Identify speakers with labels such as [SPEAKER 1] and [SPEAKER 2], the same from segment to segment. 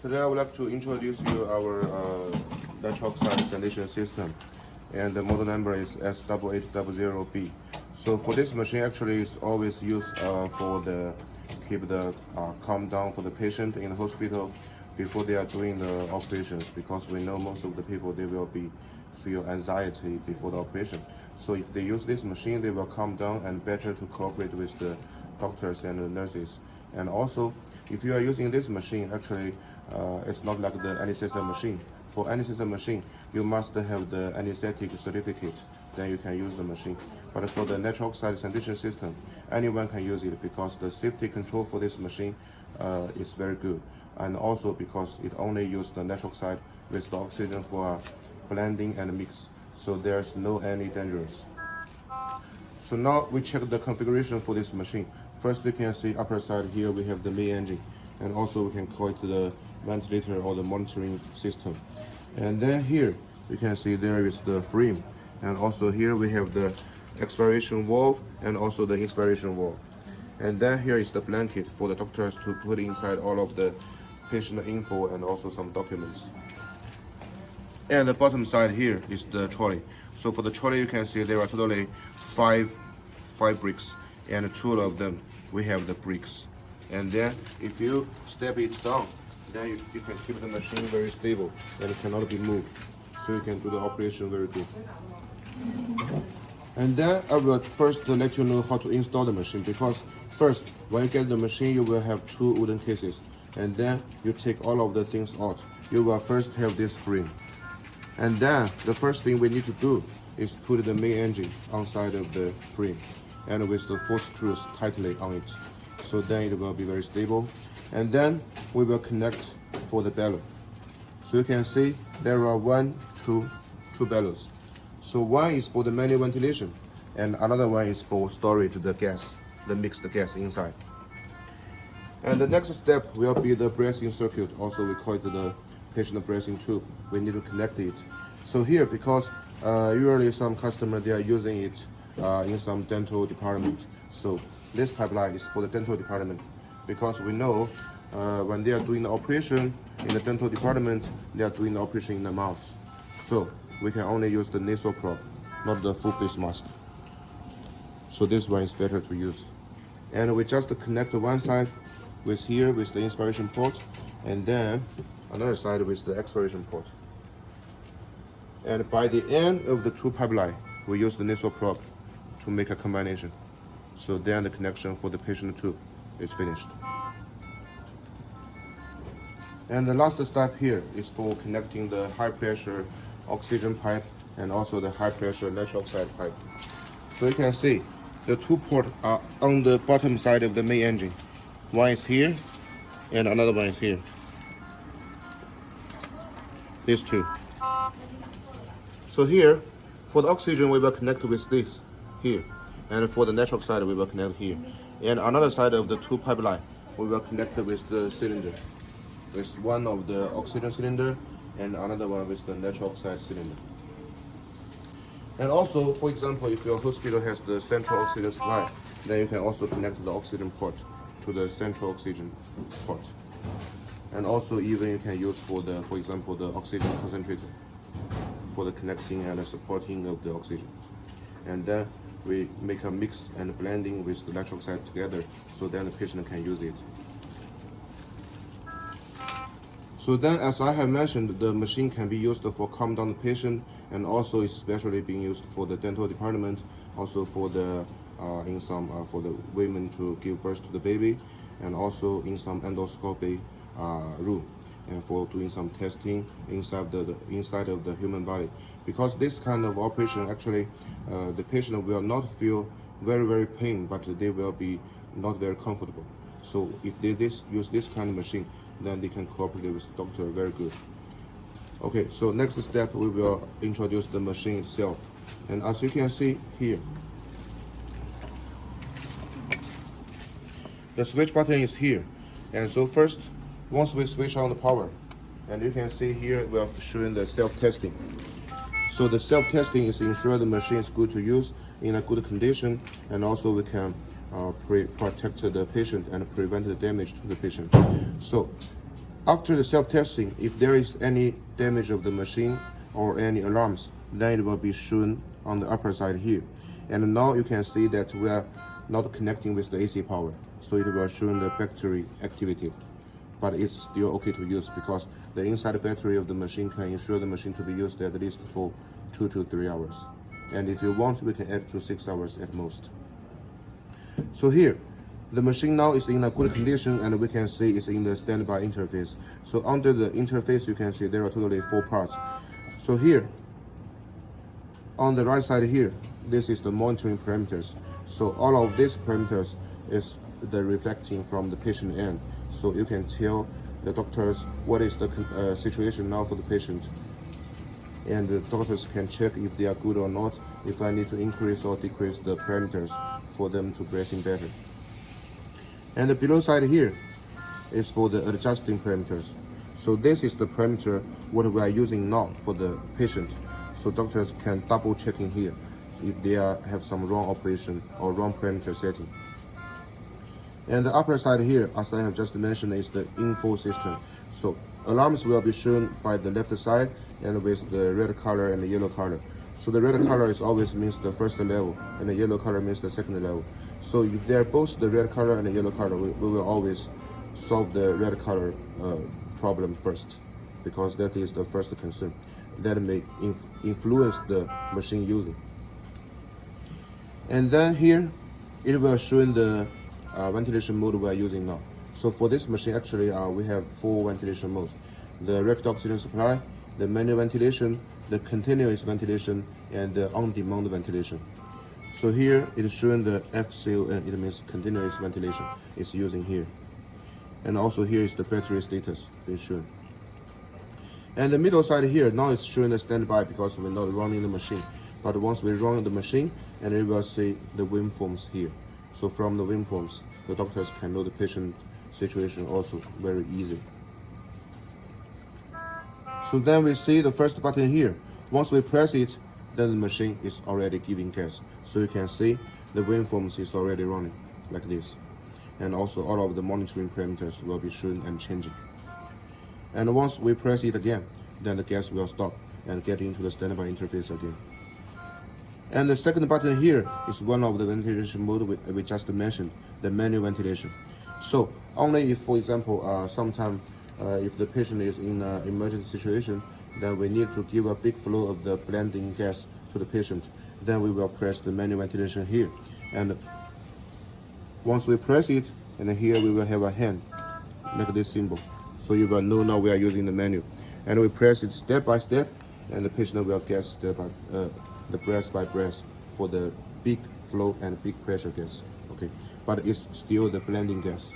[SPEAKER 1] Today I would like to introduce you our nitroxide sanitation system, and the model number is S8800B. So for this machine, actually is always used for the keep the calm down for the patient in the hospital before they are doing the operations, because we know most of the people they will feel anxiety before the operation. So if they use this machine, they will calm down and better to cooperate with the doctors and the nurses. And also, if you are using this machine, actually it's not like the anesthesia machine. For anesthesia machine, you must have the anesthetic certificate, then you can use the machine. But for the nitroxide sanitation system, anyone can use it, because the safety control for this machine is very good. And also because it only uses the nitroxide with the oxygen for blending and mix, so there's no any dangerous. So now we check the configuration for this machine. First, you can see upper side here we have the main engine, and also we can call it the ventilator or the monitoring system. And then here you can see there is the frame, and also here we have the expiration valve and also the inspiration valve. And then here is the blanket for the doctors to put inside all of the patient info and also some documents. And the bottom side here is the trolley. So for the trolley, you can see there are totally five bricks, and two of them we have the bricks. And then if you step it down, then you can keep the machine very stable and it cannot be moved, so you can do the operation very good. And then I will first let you know how to install the machine, because first when you get the machine, you will have two wooden cases, and then you take all of the things out. You will first have this frame, and then the first thing we need to do is put the main engine on side of the frame, and with the 4 screws tightly on it, so then it will be very stable. And then we will connect for the bellow. So you can see there are two bellows. So one is for the manual ventilation, and another one is for storage the gas, the mixed gas inside. And the next step will be the breathing circuit, also we call it the patient breathing tube. We need to connect it. So here, because usually some customers they are using it in some dental department, so this pipeline is for the dental department, because we know when they are doing the operation in the dental department, they are doing the operation in the mouth. So we can only use the nasal probe, not the full face mask. So this one is better to use. And we just connect one side with here with the inspiration port, and then another side with the expiration port. And by the end of the two pipeline, we use the nasal probe to make a combination. So then the connection for the patient tube is finished. And the last step here is for connecting the high pressure oxygen pipe and also the high pressure nitroxide pipe. So you can see the two ports are on the bottom side of the main engine. One is here and another one is here. These two. So here, for the oxygen we will connect with this here, and for the nitroxide we will connect here. And another side of the two pipeline we will connect with the cylinder, with one of the oxygen cylinder and another one with the nitroxide cylinder. And also, for example, if your hospital has the central oxygen supply, then you can also connect the oxygen port to the central oxygen port. And also even you can use for example, the oxygen concentrator for the connecting and the supporting of the oxygen. And then we make a mix and blending with the nitroxide together, so then the patient can use it. So then, as I have mentioned, the machine can be used for calm down the patient, and also especially being used for the dental department, also for the for the women to give birth to the baby, and also in some endoscopy room, and for doing some testing inside of the human body. Because this kind of operation, actually, the patient will not feel very pain, but they will be not very comfortable. So if they use this kind of machine, then they can cooperate with the doctor very good. Okay, so next step we will introduce the machine itself. And as you can see here, the switch button is here. And so first, once we switch on the power, and you can see here we are showing the self-testing. So the self-testing is ensure the machine is good to use, in a good condition, and also we can protect the patient and prevent the damage to the patient. So After the self-testing, if there is any damage of the machine or any alarms, then it will be shown on the upper side here. And now you can see that we are not connecting with the AC power, so it will show the battery activated. But it's still okay to use because the inside battery of the machine can ensure the machine to be used at least for 2 to 3 hours. And if you want, we can add to 6 hours at most. So here, the machine now is in a good condition, and we can see it's in the standby interface. So under the interface, you can see there are totally 4 parts. So here, on the right side here, this is the monitoring parameters. So all of these parameters is the reflecting from the patient end. So you can tell the doctors what is the situation now for the patient. And the doctors can check if they are good or not, if I need to increase or decrease the parameters for them to breathing better. And the below side here is for the adjusting parameters. So this is the parameter what we are using now for the patient. So doctors can double checking here if they have some wrong operation or wrong parameter setting. And the upper side here, as I have just mentioned, is the info system. So alarms will be shown by the left side and with the red color and the yellow color. So the red color is always means the first level, and the yellow color means the second level. So if they are both the red color and the yellow color, we will always solve the red color problem first, because that is the first concern that may influence the machine using. And then here, it will show the ventilation mode we are using now. So for this machine, actually, we have 4 ventilation modes: the rapid oxygen supply, the manual ventilation, the continuous ventilation, and the on-demand ventilation. So here it is showing the FCON, it means continuous ventilation, is using here. And also here is the battery status being shown. And the middle side here, now it's showing the standby because we're not running the machine. But once we run the machine, and we will see the waveforms here. So from the waveforms, the doctors can know the patient situation also very easy. So then we see the first button here. Once we press it, then the machine is already giving gas. So you can see the waveforms is already running like this. And also all of the monitoring parameters will be shown and changing. And once we press it again, then the gas will stop and get into the standby interface again. And the second button here is one of the ventilation mode we just mentioned, the manual ventilation. So only if, for example, sometime if the patient is in an emergency situation, then we need to give a big flow of the blending gas to the patient. Then we will press the manual ventilation here. And once we press it, and here we will have a hand, like this symbol. So you will know now we are using the manual. And we press it step by step, and the patient will get step by, the breath by breath for the big flow and big pressure gas. Okay, but it's still the blending gas.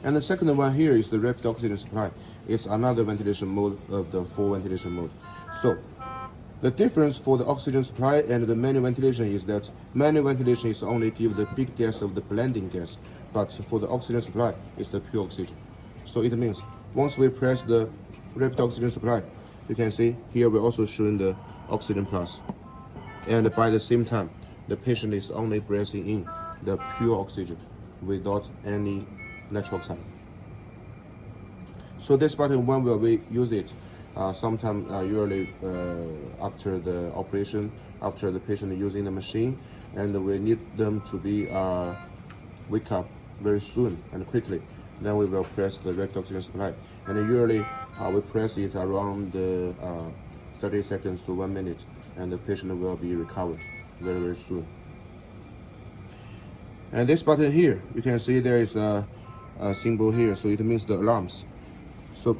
[SPEAKER 1] And the second one here is the rapid oxygen supply. It's another ventilation mode of the 4 ventilation mode. So the difference for the oxygen supply and the manual ventilation is that manual ventilation is only give the big gas of the blending gas, but for the oxygen supply, it's the pure oxygen. So it means once we press the rapid oxygen supply, you can see here we're also showing the oxygen plus. And by the same time, the patient is only breathing in the pure oxygen without any nitric oxide. So this button, when will we use it? Sometime usually after the operation, after the patient using the machine, and we need them to be wake up very soon and quickly. Then we will press the rapid oxygen supply, and usually we press it around 30 seconds to 1 minute, and the patient will be recovered very soon. And this button here, you can see there is a symbol here, so it means the alarms. So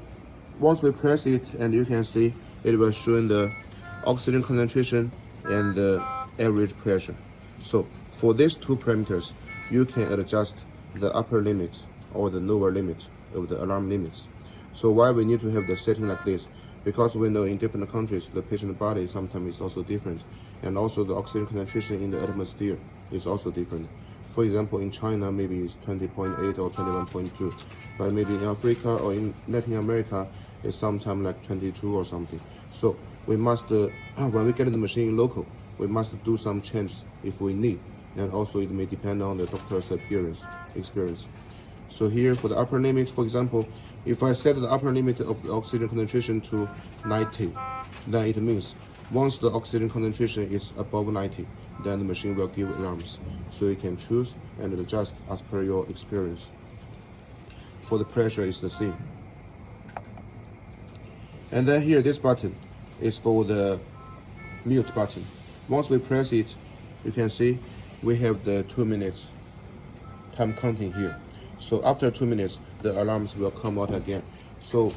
[SPEAKER 1] once we press it, and you can see it will show the oxygen concentration and the average pressure. So for these 2 parameters, you can adjust the upper limit or the lower limit of the alarm limits. So why we need to have the setting like this? Because we know in different countries, the patient body sometimes is also different, and also the oxygen concentration in the atmosphere is also different. For example, in China, maybe it's 20.8 or 21.2, but maybe in Africa or in Latin America, it's sometimes like 22 or something. So we must, when we get the machine local, we must do some changes if we need, and also it may depend on the doctor's experience. So here for the upper limit, for example, If I set the upper limit of the oxygen concentration to 90, then it means once the oxygen concentration is above 90, then the machine will give alarms. So you can choose and adjust as per your experience. For the pressure, it's the same. And then here, this button is for the mute button. Once we press it, you can see we have the 2 minutes time counting here. So after 2 minutes, the alarms will come out again. So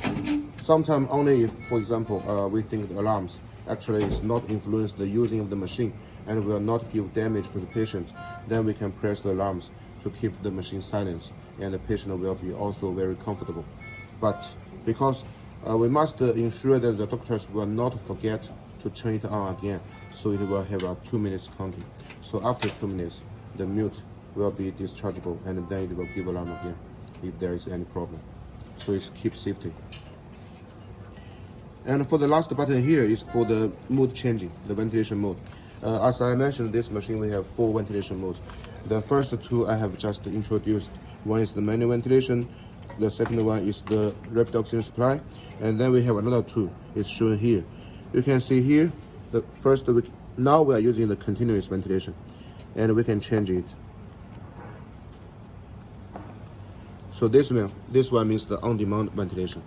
[SPEAKER 1] sometimes only if, for example, we think the alarms actually is not influence the using of the machine and will not give damage to the patient, then we can press the alarms to keep the machine silent, and the patient will be also very comfortable. But because we must ensure that the doctors will not forget to turn it on again, so it will have a 2 minutes counting. So after 2 minutes, the mute will be dischargeable, and then it will give alarm again if there is any problem. So it's keep safety. And for the last button here is for the mode changing, the ventilation mode. As I mentioned, this machine we have 4 ventilation modes. The first 2 I have just introduced. One is the manual ventilation, the second one is the rapid oxygen supply, and then we have another 2. It's shown here. You can see here, the first now we are using the continuous ventilation, and we can change it. So this one means the on-demand ventilation.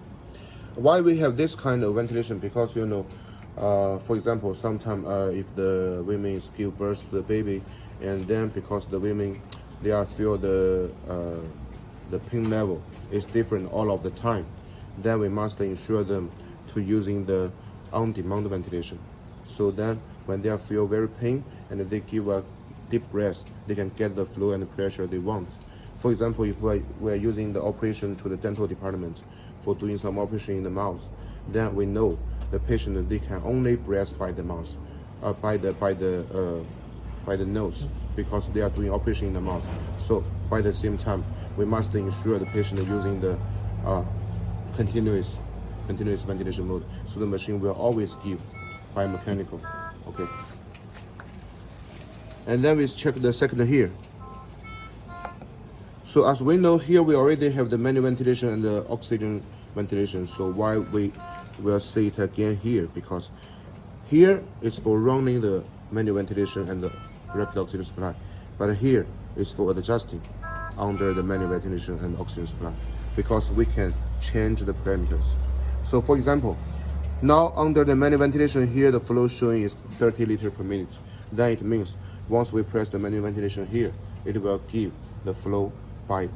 [SPEAKER 1] Why we have this kind of ventilation? Because for example, sometimes if the women give birth to the baby, and then because the women they are feel the pain level is different all of the time, then we must ensure them to using the on-demand ventilation. So then when they feel very pain and they give a deep breath, they can get the flow and the pressure they want. For example, if we are using the operation to the dental department for doing some operation in the mouth, then we know the patient they can only breathe by the mouth, by the nose, because they are doing operation in the mouth. So by the same time, we must ensure the patient using the continuous ventilation mode, so the machine will always give biomechanical. Okay. And then we check the second here. So as we know here, we already have the manual ventilation and the oxygen ventilation. So why we will say it again here? Because here is for running the manual ventilation and the rapid oxygen supply, but here is for adjusting under the manual ventilation and oxygen supply, because we can change the parameters. So for example, now under the manual ventilation here, the flow showing is 30 liters per minute. Then it means once we press the manual ventilation here, it will give the flow by